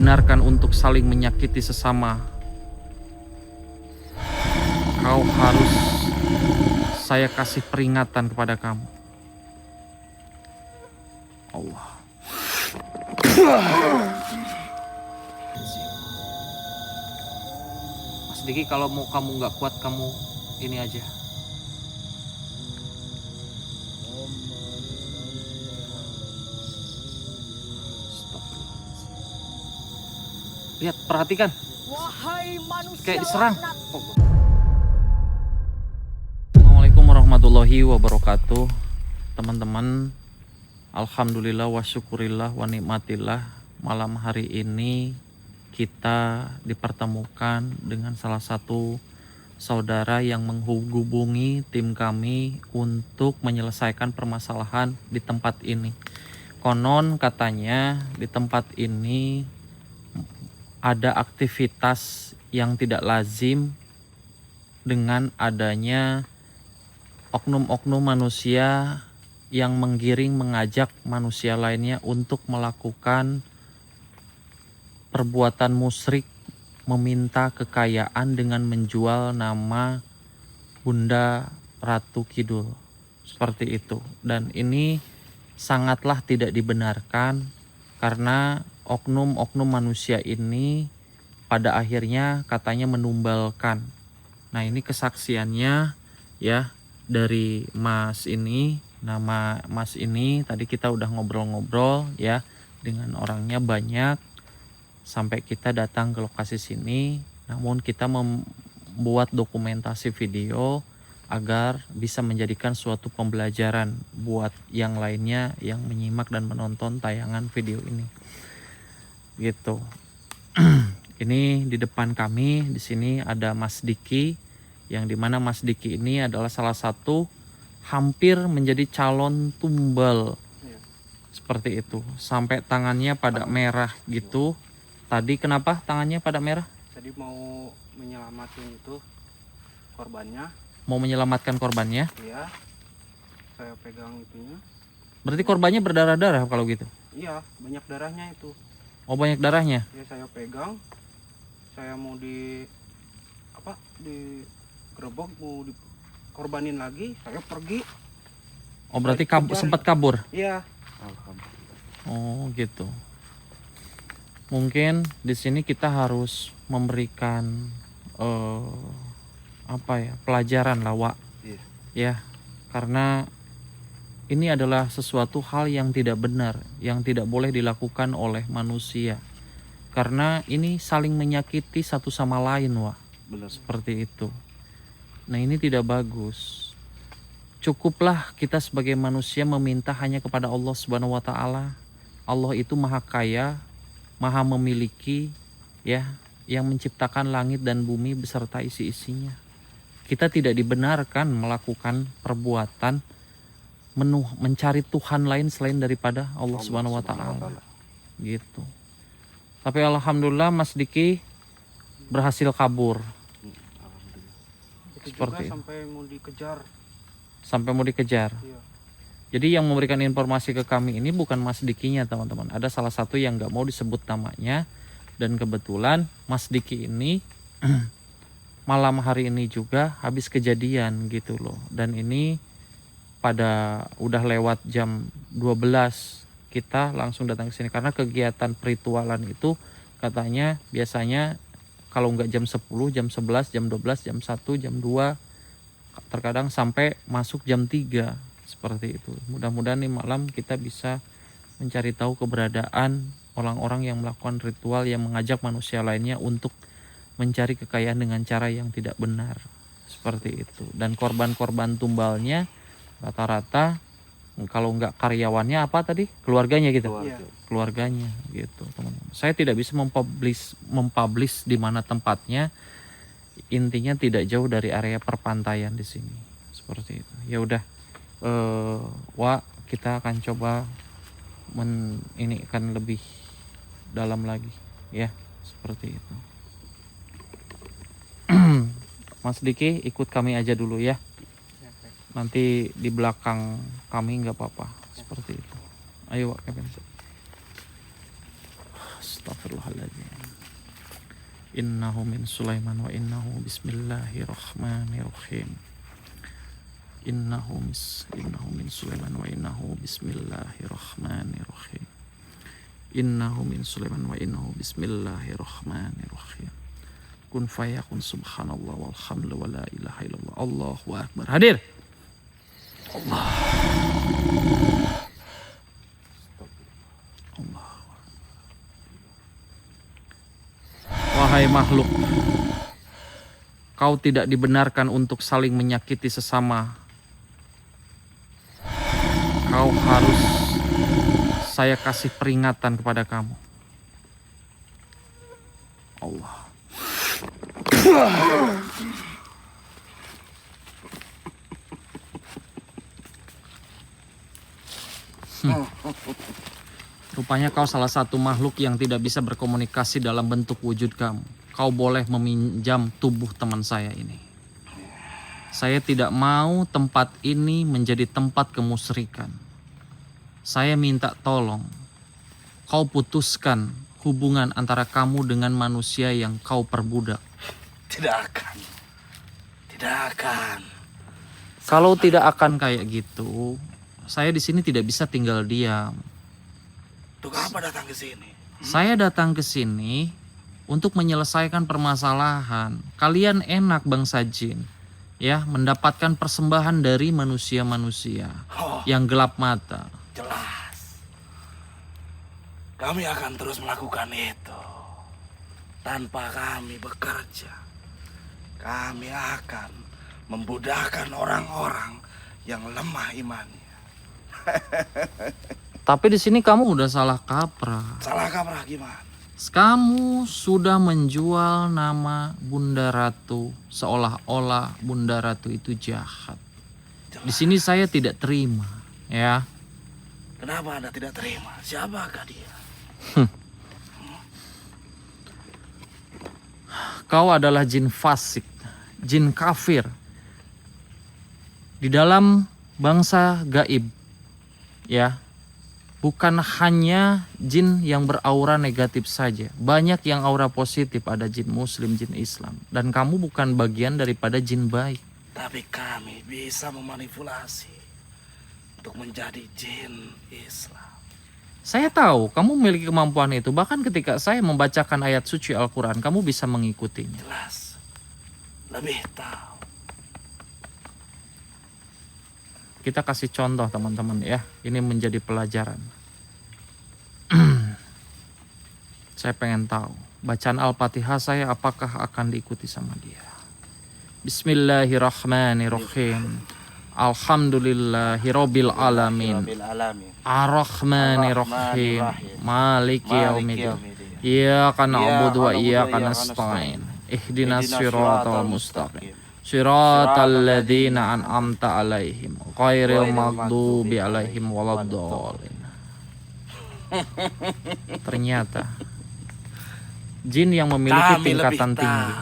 dibenarkan untuk saling menyakiti sesama, kau harus saya kasih peringatan kepada kamu. Allah. Mas Diki, kalau mau kamu nggak kuat, kamu ini aja. Lihat, perhatikan. Wahai manusia, kayak diserang. Assalamualaikum warahmatullahi wabarakatuh. Teman-teman, alhamdulillah wa syukurillah wa nikmatillah. Malam hari ini kita dipertemukan dengan salah satu saudara yang menghubungi tim kami untuk menyelesaikan permasalahan di tempat ini. Konon katanya di tempat ini ada aktivitas yang tidak lazim dengan adanya oknum-oknum manusia yang menggiring mengajak manusia lainnya untuk melakukan perbuatan musyrik, meminta kekayaan dengan menjual nama Bunda Ratu Kidul, seperti itu. Dan ini sangatlah tidak dibenarkan karena oknum-oknum manusia ini pada akhirnya katanya menumbalkan. Nah, ini kesaksiannya ya dari Mas ini. Nama Mas ini tadi kita udah ngobrol-ngobrol ya dengan orangnya banyak sampai kita datang ke lokasi sini. Namun kita membuat dokumentasi video agar bisa menjadikan suatu pembelajaran buat yang lainnya yang menyimak dan menonton tayangan video ini. Gitu. Ini di depan kami di sini ada Mas Diki, yang dimana Mas Diki ini adalah salah satu hampir menjadi calon tumbal seperti itu, sampai tangannya pada merah gitu. Tadi kenapa tangannya pada merah? Tadi mau menyelamatin itu korbannya. Mau menyelamatkan korbannya? Iya. Saya pegang itunya. Berarti korbannya berdarah-darah kalau gitu? Iya, banyak darahnya itu. Oh, banyak darahnya? Ya, saya pegang. Saya mau di gerebek, mau dikorbanin lagi, saya pergi. Oh, berarti sempat kabur? Iya. Oh, gitu. Mungkin di sini kita harus memberikan pelajaran lah, Wak. Iya. Ya, karena ini adalah sesuatu hal yang tidak benar, yang tidak boleh dilakukan oleh manusia. Karena ini saling menyakiti satu sama lain, Wak. Benar. Seperti itu. Nah, ini tidak bagus. Cukuplah kita sebagai manusia meminta hanya kepada Allah Subhanahu wa taala. Allah itu Maha Kaya, Maha memiliki, ya, yang menciptakan langit dan bumi beserta isi-isinya. Kita tidak dibenarkan melakukan perbuatan mencari Tuhan lain selain daripada Allah Subhanahu wa taala. Gitu. Tapi alhamdulillah Mas Diki berhasil kabur. Itu Seperti juga itu. sampai mau dikejar. Iya. Iya. Jadi yang memberikan informasi ke kami ini bukan Mas Dikinya, teman-teman. Ada salah satu yang nggak mau disebut namanya. Dan kebetulan Mas Diki ini malam hari ini juga habis kejadian gitu loh. Dan ini pada udah lewat jam 12 kita langsung datang ke sini karena kegiatan peritualan itu katanya biasanya kalau nggak jam 10, jam 11, jam 12, jam 1, jam 2, terkadang sampai masuk jam 3 seperti itu. Mudah-mudahan nih malam kita bisa mencari tahu keberadaan orang-orang yang melakukan ritual yang mengajak manusia lainnya untuk mencari kekayaan dengan cara yang tidak benar seperti itu. Dan korban-korban tumbalnya rata-rata kalau nggak karyawannya apa tadi, keluarganya gitu. Keluarganya gitu, teman-teman. Saya tidak bisa mempublish di mana tempatnya. Intinya tidak jauh dari area perpantaian di sini seperti itu. Ya udah, Wak, kita akan coba ini akan lebih dalam lagi ya, seperti itu. Mas Diki ikut kami aja dulu ya. Nanti di belakang kami nggak apa-apa, seperti itu. Ayo, Wak Kevin. Stop. Astaghfirullahaladzim. Innahu min Sulaiman wa innahu bismillahirrahmanirrahim. Innahu min Sulaiman wa innahu bismillahirrahmanirrahim. Innahu min Sulaiman wa innahu bismillahirrahmanirrahim. Kun fayakun subhanallah walhamdulillah wa la ilaha illallah. Allahu akbar. Hadir. Allah. Allah. Wahai makhluk, kau tidak dibenarkan untuk saling menyakiti sesama. Kau harus saya kasih peringatan kepada kamu. Allah. Rupanya kau salah satu makhluk yang tidak bisa berkomunikasi dalam bentuk wujud kamu. Kau boleh meminjam tubuh teman saya ini. Saya tidak mau tempat ini menjadi tempat kemusyrikan. Saya minta tolong, kau putuskan hubungan antara kamu dengan manusia yang kau perbudak. Tidak akan. Tidak akan. Kalau tidak akan kayak gitu, saya di sini tidak bisa tinggal diam. Untuk apa datang ke sini? Saya datang ke sini untuk menyelesaikan permasalahan. Kalian enak bangsa jin, ya, mendapatkan persembahan dari manusia-manusia yang gelap mata. Jelas. Kami akan terus melakukan itu. Tanpa kami bekerja, kami akan membudahkan orang-orang yang lemah imannya. Tapi di sini kamu udah salah kaprah. Salah kaprah gimana? Kamu sudah menjual nama Bunda Ratu seolah-olah Bunda Ratu itu jahat. Di sini saya tidak terima, ya. Kenapa Anda tidak terima? Siapakah dia? Kau adalah jin fasik, jin kafir di dalam bangsa gaib, ya. Bukan hanya jin yang beraura negatif saja, banyak yang aura positif, ada jin muslim, jin Islam, dan kamu bukan bagian daripada jin baik. Tapi kami bisa memanipulasi untuk menjadi jin Islam. Saya tahu kamu memiliki kemampuan itu, bahkan ketika saya membacakan ayat suci Al-Quran, kamu bisa mengikutinya. Jelas. Lebih tahu. Kita kasih contoh teman-teman ya, ini menjadi pelajaran. Saya pengen tahu, bacaan Al-Fatihah saya apakah akan diikuti sama dia. Bismillahirrahmanirrahim. Alhamdulillahirabbil alamin. Ar-Rahmanirrahim. Maliki yaumiddin. Iyyaka na'budu wa iyyaka nasta'in. Ihdinas siratal mustaqim. Siratal ladzina an'amta 'alaihim ghairil maghdubi 'alaihim waladdallin. Ternyata jin yang memiliki tingkatan tinggi,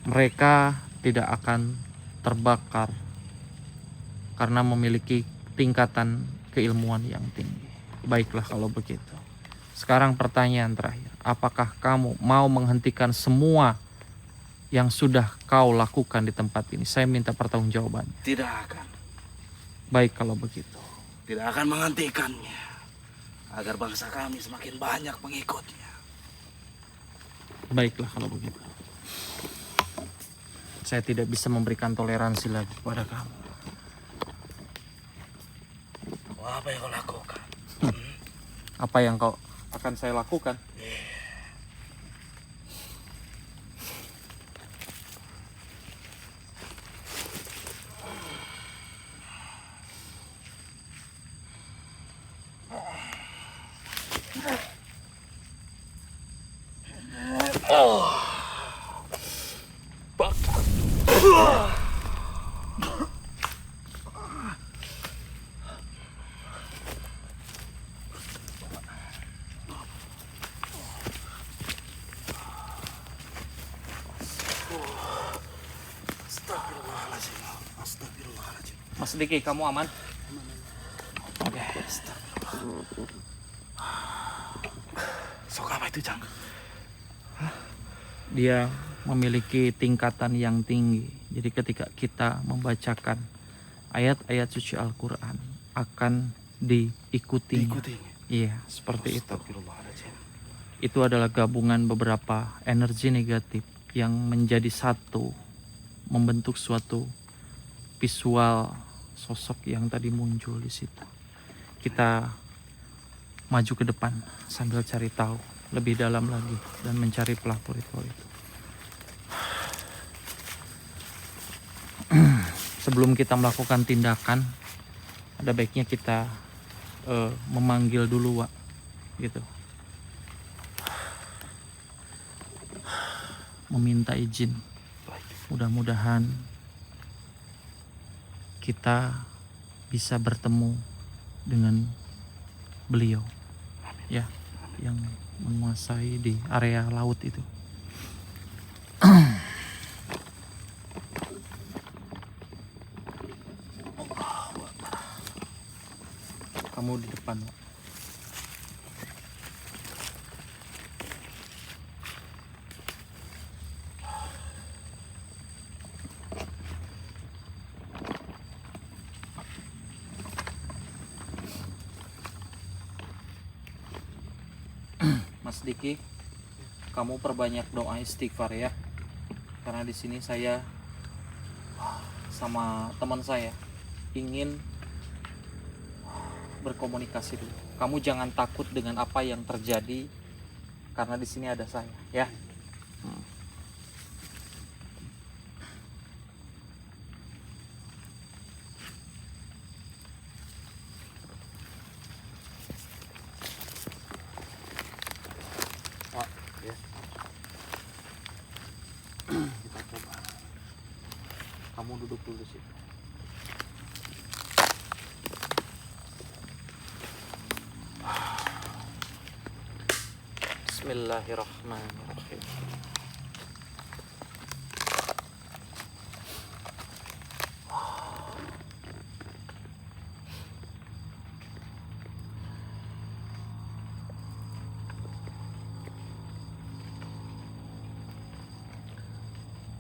mereka tidak akan terbakar karena memiliki tingkatan keilmuan yang tinggi. Baiklah kalau begitu. Sekarang pertanyaan terakhir, apakah kamu mau menghentikan semua yang sudah kau lakukan di tempat ini? Saya minta pertanggungjawabannya. Tidak akan. Baik kalau begitu. Tidak akan menghentikannya. Agar bangsa kami semakin banyak pengikutnya. Baiklah kalau begitu. Saya tidak bisa memberikan toleransi lagi kepada kamu. Apa yang kau lakukan? Apa yang kau akan saya lakukan? Mas Diki, kamu aman? Oke. Sok apa itu? itu, Cang? Dia memiliki tingkatan yang tinggi. Jadi ketika kita membacakan ayat-ayat suci Al-Quran akan diikuti. Iya, seperti itu. Astagfirullahaladzim. Itu adalah gabungan beberapa energi negatif yang menjadi satu, membentuk suatu visual sosok yang tadi muncul di situ. Kita maju ke depan sambil cari tahu lebih dalam lagi dan mencari pelaku ritual itu. Sebelum kita melakukan tindakan, ada baiknya kita memanggil dulu, Wak, gitu. Meminta izin. Mudah-mudahan kita bisa bertemu dengan beliau, ya, yang menguasai di area laut itu. Kamu di depan, Wak. Mas Diki, kamu perbanyak doa istighfar ya, karena di sini saya sama teman saya ingin berkomunikasi dulu. Kamu jangan takut dengan apa yang terjadi, karena di sini ada saya, ya. Wak, ya. Kita coba. Kamu duduk dulu sih. Bismillahirrahmanirrahim.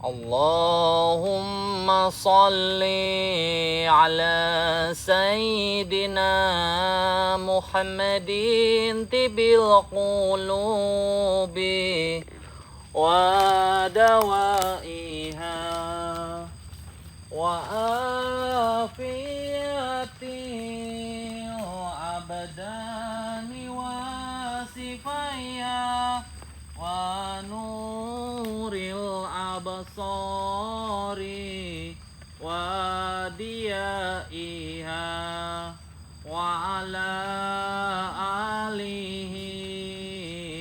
Allahumma salli ala Sayyidina Muhammadin tibil qulubi wa dawaiha wa afiyati abadani wa sifaya wa nuril abasari wa diyaiha wa ala alihi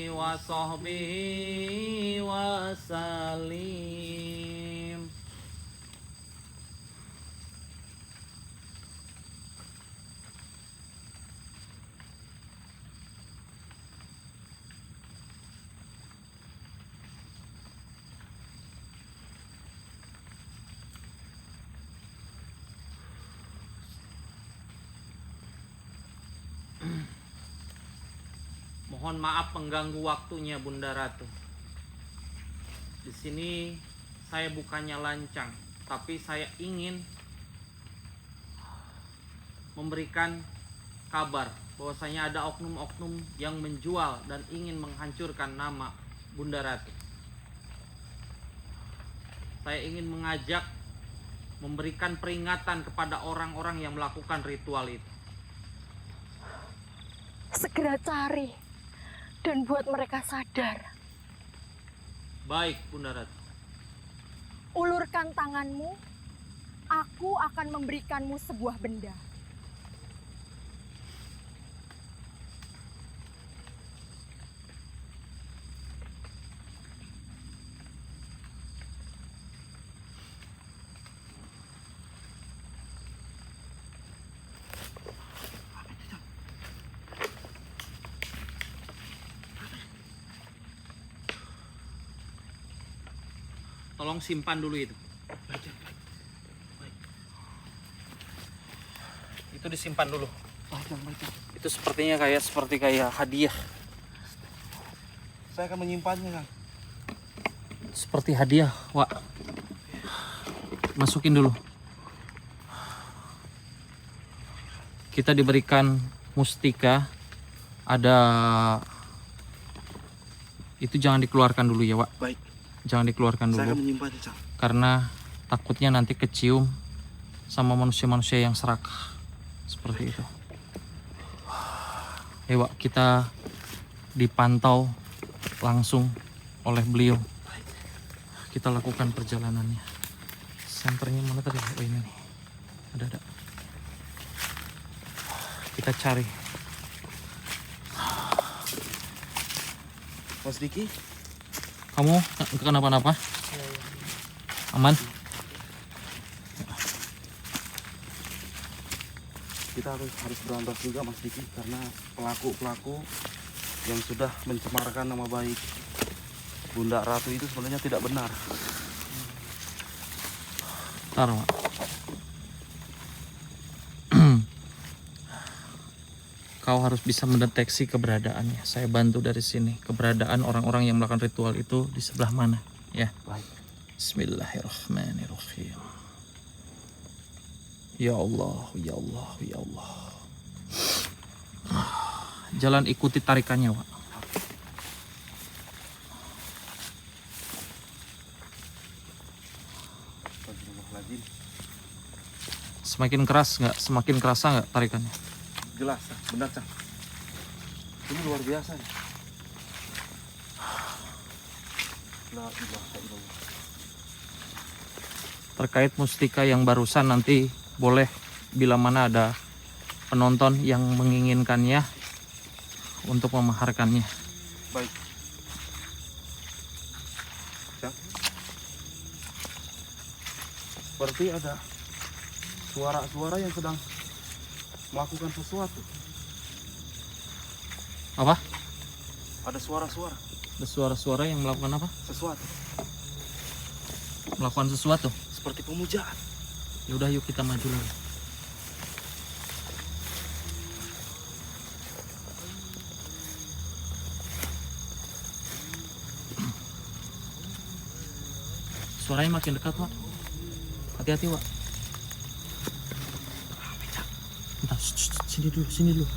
wa sahbihi wa salim. Mohon maaf mengganggu waktunya Bunda Ratu. Di sini saya bukannya lancang, tapi saya ingin memberikan kabar bahwasanya ada oknum-oknum yang menjual dan ingin menghancurkan nama Bunda Ratu. Saya ingin mengajak, memberikan peringatan kepada orang-orang yang melakukan ritual itu. Segera cari dan buat mereka sadar. Baik, Bunda Ratu. Ulurkan tanganmu, aku akan memberikanmu sebuah benda. Tolong simpan dulu itu. Itu disimpan dulu. Itu sepertinya seperti kayak hadiah. Saya akan menyimpannya, Kang. Seperti hadiah, Wak. Masukin dulu. Kita diberikan mustika. Ada itu jangan dikeluarkan dulu ya, Wak. Baik. Jangan dikeluarkan Saya akan dulu menyimpannya, Kang. karena takutnya nanti kecium sama manusia-manusia yang serakah. Seperti itu. Wak, kita dipantau langsung oleh beliau. Kita lakukan perjalanannya. Senternya mana tadi? Oh ini nih. Ada. Kita cari. Mas Diki, Kamu kenapa-napa? Aman? kita harus berantas juga, Mas Diki, karena pelaku-pelaku yang sudah mencemarkan nama baik Bunda Ratu itu sebenarnya tidak benar. Taruh, Mak. Kau harus bisa mendeteksi keberadaannya. Saya bantu dari sini. Keberadaan orang-orang yang melakukan ritual itu di sebelah mana, ya. Baik. Bismillahirrahmanirrahim. Ya Allah, ya Allah, ya Allah. Jalan ikuti tarikannya, Pak. Astagfirullahaladzim. Semakin keras nggak? Semakin kerasa nggak tarikannya? Jelas, Cang. Benar, Cang. Ini luar biasa nih. La ilaha illallah. Terkait mustika yang barusan nanti boleh bila mana ada penonton yang menginginkannya untuk memaharkannya. Baik. Cang. Seperti ada suara-suara yang sedang melakukan sesuatu. Apa? Ada suara-suara Ada suara-suara yang melakukan apa? sesuatu. Melakukan sesuatu. Seperti pemujaan. Ya udah, yuk kita maju lagi. Suaranya makin dekat, Wak. Hati-hati, Wak. Bentar, sini dulu.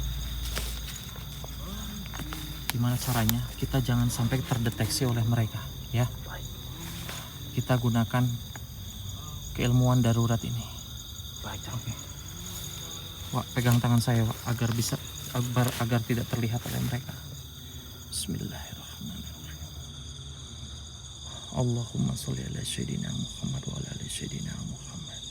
Gimana caranya? Kita jangan sampai terdeteksi oleh mereka, ya. Kita gunakan keilmuan darurat ini. Baik, Cang. Oke. Wak, pegang tangan saya, Wak, agar tidak terlihat oleh mereka. Bismillahirrahmanirrahim. Allahumma sholli ala sayyidina Muhammad wa ala ali sayyidina Muhammad.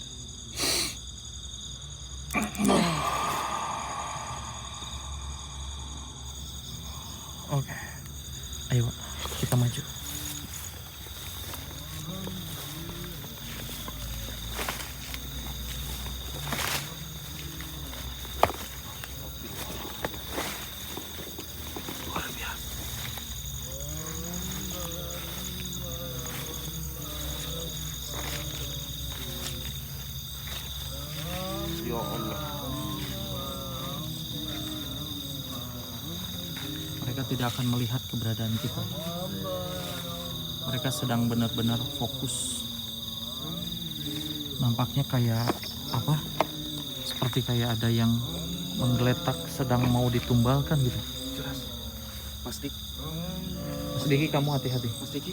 Oke. Ayo, Wak, kita maju. Luar biasa. Ya Allah. Mereka tidak akan melihat keberadaan kita. Mereka sedang benar-benar fokus. Nampaknya kayak apa? Seperti kayak ada yang menggeletak sedang mau ditumbalkan gitu. Jelas. Mas Dik, Mas Diki, kamu hati-hati. Mas Diki.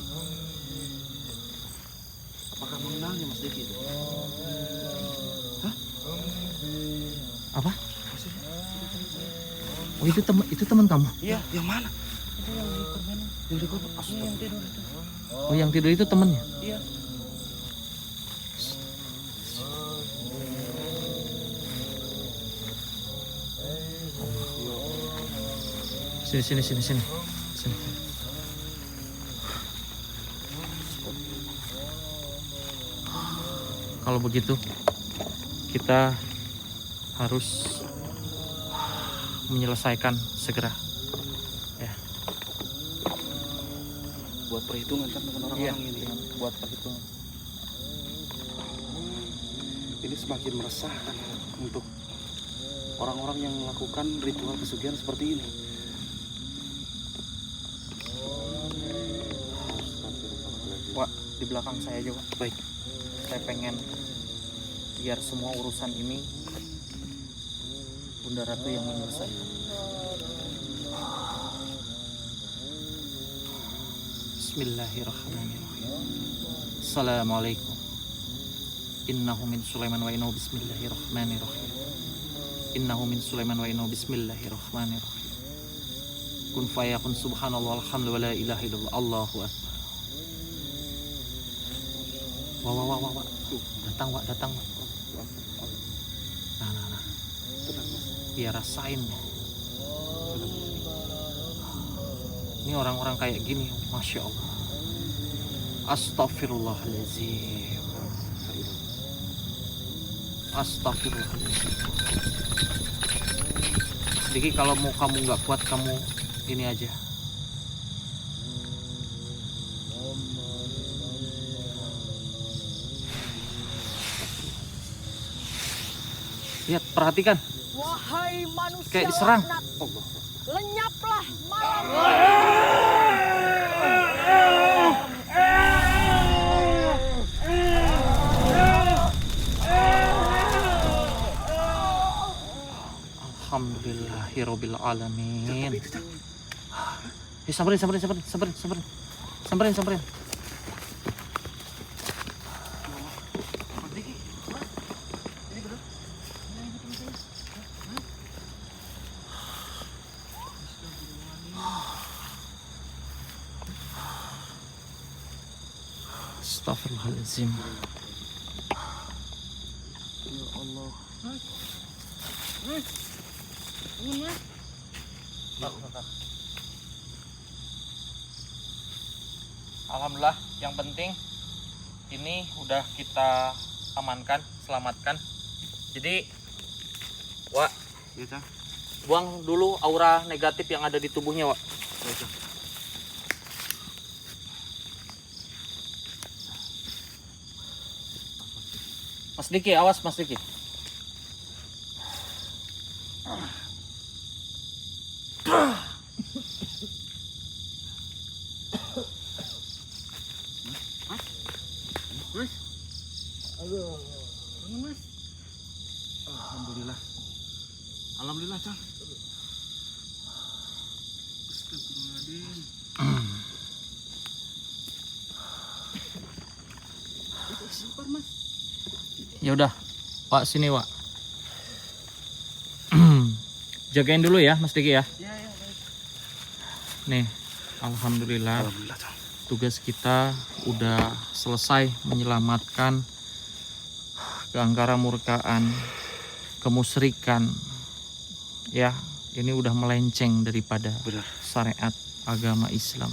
Apakah mengenalnya Mas Diki itu? Hah? Apa? Maksudnya? Oh, itu teman kamu. Iya, yang mana? Yang di korban. Yang tidur itu. Oh, yang tidur itu temannya. Iya. Sini. Kalau begitu, kita harus menyelesaikan segera. Ya. Buat perhitungan kan dengan orang-orang ini. Buat perhitungan. Ini semakin meresahkan untuk orang-orang yang melakukan ritual pesugihan seperti ini. Wak, di belakang saya aja, Wak. Baik. Saya pengen biar semua urusan ini Bunda Ratu yang menyelesaikan. Bismillahirrahmanirrahim. Assalamualaikum. Innahu min Sulaiman wa innahu bismillahirrahmanirrahim. Innahu min Sulaiman wa innahu bismillahirrahmanirrahim. Kun fayakun subhanallah alhamdulillah la ilaha illallah Allahu akbar. Wah. Datang, Wak. Nah. Biar rasain. Ini orang-orang kayak gini, Masya Allah. Astaghfirullahaladzim. Astagfirullahaladzim. Sedikit kalau mau kamu nggak kuat, kamu ini aja. Lihat, perhatikan. Wahai manusia Kayak diserang. laknat, lenyaplah malam. Alhamdulillahirabbil alamin. Samperin. Astagfirullahaladzim. Ya Allah. Alhamdulillah, yang penting ini udah kita amankan, selamatkan. Jadi, Wak, Ya, Cang. buang dulu aura negatif yang ada di tubuhnya, Wak. Ya, Cang. Mas Diki, awas Mas Diki. Mas. Aduh. Mas. Alhamdulillah. Alhamdulillah, Cang. Astagfirullahaladzim. Sabar, Mas. Ya udah, Wak, sini, Wak. Jagain dulu ya, Mas Diki ya. Ya, baik. Nih, alhamdulillah. Alhamdulillah, Cang. Tugas kita udah selesai menyelamatkan keangkara murkaan, kemusyrikan. Ya, ini udah melenceng daripada Benar. syariat agama Islam.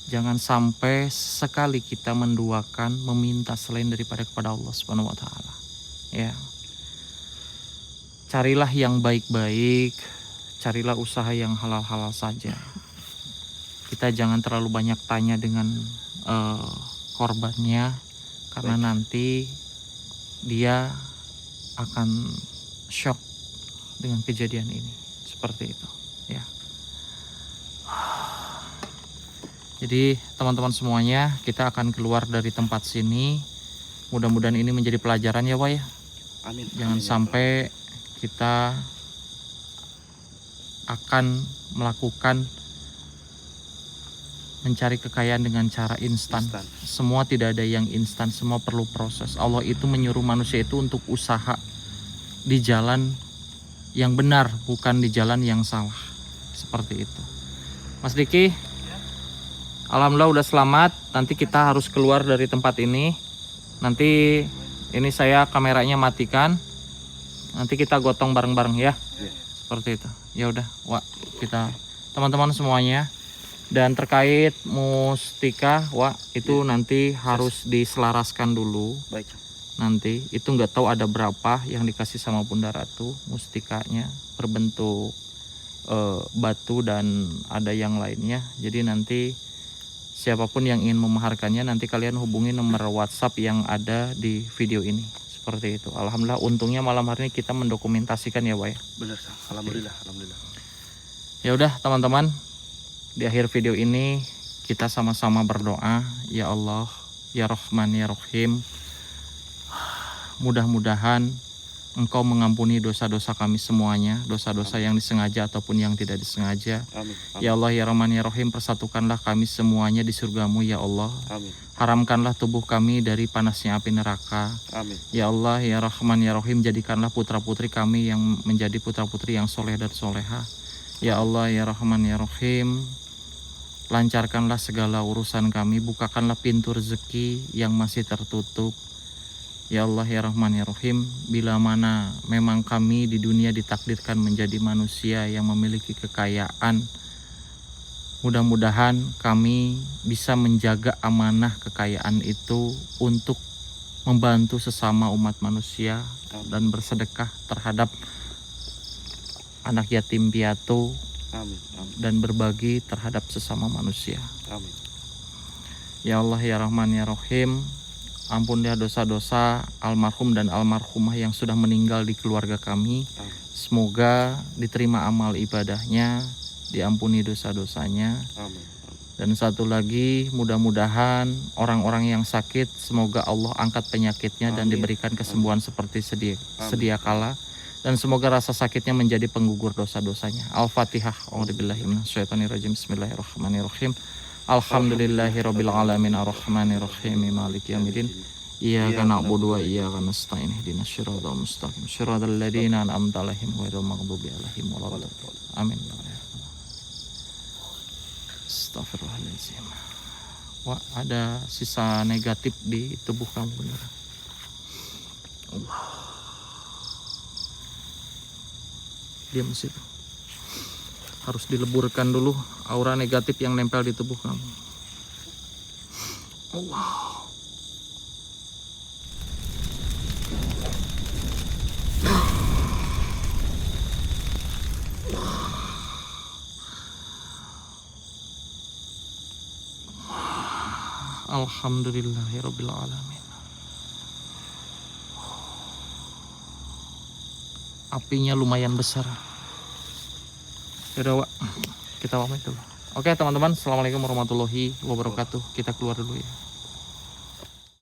Jangan sampai sekali kita menduakan, meminta selain daripada kepada Allah Subhanahu wa taala. Ya. Carilah yang baik-baik, carilah usaha yang halal-halal saja. Kita jangan terlalu banyak tanya dengan korbannya, karena nanti dia akan shock dengan kejadian ini. Seperti itu, ya. Jadi teman-teman semuanya, kita akan keluar dari tempat sini. Mudah-mudahan ini menjadi pelajaran ya, Wak ya. Amin. Jangan Amin, ya sampai kita akan melakukan mencari kekayaan dengan cara instan. Instan. Semua tidak ada yang instan, semua perlu proses. Allah itu menyuruh manusia itu untuk usaha di jalan yang benar, bukan di jalan yang salah. Seperti itu. Mas Diki, alhamdulillah udah selamat. Nanti kita harus keluar dari tempat ini. Nanti ini saya kameranya matikan. Nanti kita gotong bareng-bareng ya. Ya. Seperti itu. Ya udah, Wak, kita teman-teman semuanya. Dan terkait mustika, Wak, itu nanti harus diselaraskan dulu. Baik, Cang. Nanti itu nggak tahu ada berapa yang dikasih sama Bunda Ratu mustikanya, berbentuk batu dan ada yang lainnya. Jadi nanti siapapun yang ingin memaharkannya, nanti kalian hubungi nomor WhatsApp yang ada di video ini. Seperti itu. Alhamdulillah, untungnya malam hari ini kita mendokumentasikan ya, Wak ya. Benar, Cang. Alhamdulillah, alhamdulillah. Ya udah teman-teman, di akhir video ini kita sama-sama berdoa, ya Allah, ya Rahman, ya Rahim. Mudah-mudahan Engkau mengampuni dosa-dosa kami semuanya, dosa-dosa yang disengaja ataupun yang tidak disengaja. Amin. Ya Allah, ya Rahman, ya Rahim, persatukanlah kami semuanya di surgamu, ya Allah. Amin. Haramkanlah tubuh kami dari panasnya api neraka. Amin. Ya Allah, ya Rahman, ya Rahim, jadikanlah putra-putri kami yang menjadi putra-putri yang soleh dan soleha. Ya Allah, ya Rahman, ya Rahim, lancarkanlah segala urusan kami, bukakanlah pintu rezeki yang masih tertutup. Ya Allah, ya Rahman, ya Rahim, bila mana memang kami di dunia ditakdirkan menjadi manusia yang memiliki kekayaan, mudah-mudahan kami bisa menjaga amanah kekayaan itu untuk membantu sesama umat manusia dan bersedekah terhadap anak yatim piatu. Amin. Amin. Dan berbagi terhadap sesama manusia. Amin. Ya Allah, ya Rahman, ya Rahim, ampunilah dosa-dosa almarhum dan almarhumah yang sudah meninggal di keluarga kami. Amin. Semoga diterima amal ibadahnya, diampuni dosa-dosanya. Amin. Dan satu lagi, mudah-mudahan orang-orang yang sakit, semoga Allah angkat penyakitnya dan Amin. diberikan kesembuhan seperti sedia kala. Dan semoga rasa sakitnya menjadi penggugur dosa-dosanya. Al-Fatihah. A'udzubillahi minasyaitonirrajim. Bismillahirrahmanirrahim. Alhamdulillahirabbil alamin arrahmanirrahim maliki yaumiddin. Iyyaka na'budu wa iyyaka nasta'in ihdinas siratal mustaqim siratal ladzina an'amta 'alaihim ghairil maghdubi 'alaihim waladdallin. Amin. Astagfirullahaladzim. Wah, ada sisa negatif di tubuh kamu benar. Allah. Diam di situ. Harus dileburkan dulu aura negatif yang nempel di tubuh kamu. Allah. Alhamdulillahirabbil alamin. Apinya lumayan besar. Yaudah, Wak, kita pamit dulu. Oke teman-teman, assalamualaikum warahmatullahi wabarakatuh. Kita keluar dulu ya.